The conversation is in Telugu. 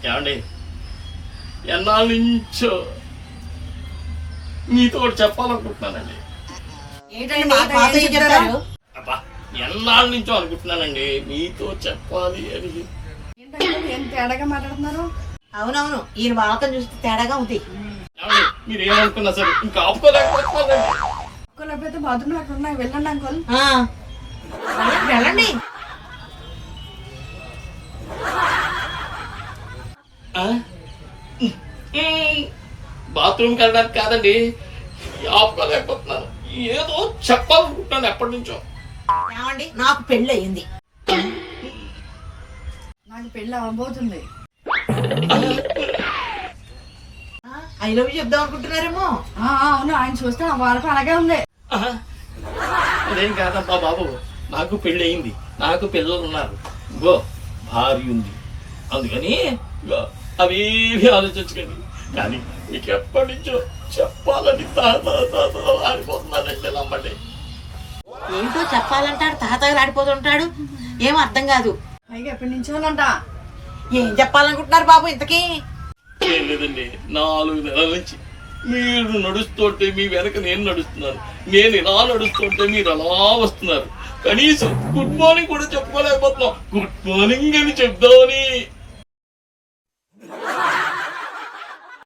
ఏమండి ఎన్నాళ్ళ నుంచో మీతో చెప్పాలనుకుంటున్నానండి. అబ్బా ఎన్నాళ్ళ నుంచో అనుకుంటున్నానండి మీతో చెప్పాలి అని. ఏం తేడాగా మాట్లాడుతున్నారు? అవునవును, ఈయన వాతం చూస్తే తేడాగా ఉంది. మీరు ఏమనుకున్నా సరే ఇంకా ఆపుకోలేకపోతున్నానండి. ఆపుకోలేకపోతే బాత్రూమ్ అక్కడ ఉన్నాయి, వెళ్ళండి అంకుల్. వెళ్ళండి. బాత్రూమ్కి వెళ్ళడానికి కాదండి, ఆపుకోలేకపోతున్నాను. ఏదో చెప్పాలనుకుంటున్నాను ఎప్పటి నుంచో. ఏమండి, నాకు పెళ్ళి అయ్యింది. నాకు పెళ్ళి అవ్వబోతుంది. ఐ లవ్ యూ చెప్దాం అనుకుంటున్నారేమో. అవును, ఆయన చూస్తే ఆ వరకు అలాగే ఉంది. అదేం కాదబ్బా బాబు, నాకు పెళ్ళి అయింది, నాకు పిల్లలు ఉన్నారు, గో భార్య ఉంది. అందుకని అవేవి ఆలోచించకండి. కానీ మీకు ఎప్పటి నుంచో చెప్పాలని ఆడిపోతున్నానండి. నమ్మండి. ఏంటో చెప్పాలంటాడు, తాతగారు ఆడిపోతుంటాడు, ఏం అర్థం కాదు. పైగా ఎప్పటి నుంచోనంట. ఏం చెప్పాలనుకుంటున్నారు బాబు ఇంతకీ? ఏం లేదండి, 4 నెలల నుంచి మీరు నడుస్తుంటే మీ వెనక నేను నడుస్తున్నాను, నేను ఇలా నడుస్తుంటే మీరు అలా వస్తున్నారు. కనీసం గుడ్ మార్నింగ్ కూడా చెప్పుకోలేకపోతున్నాం. గుడ్ మార్నింగ్ అని చెప్దామని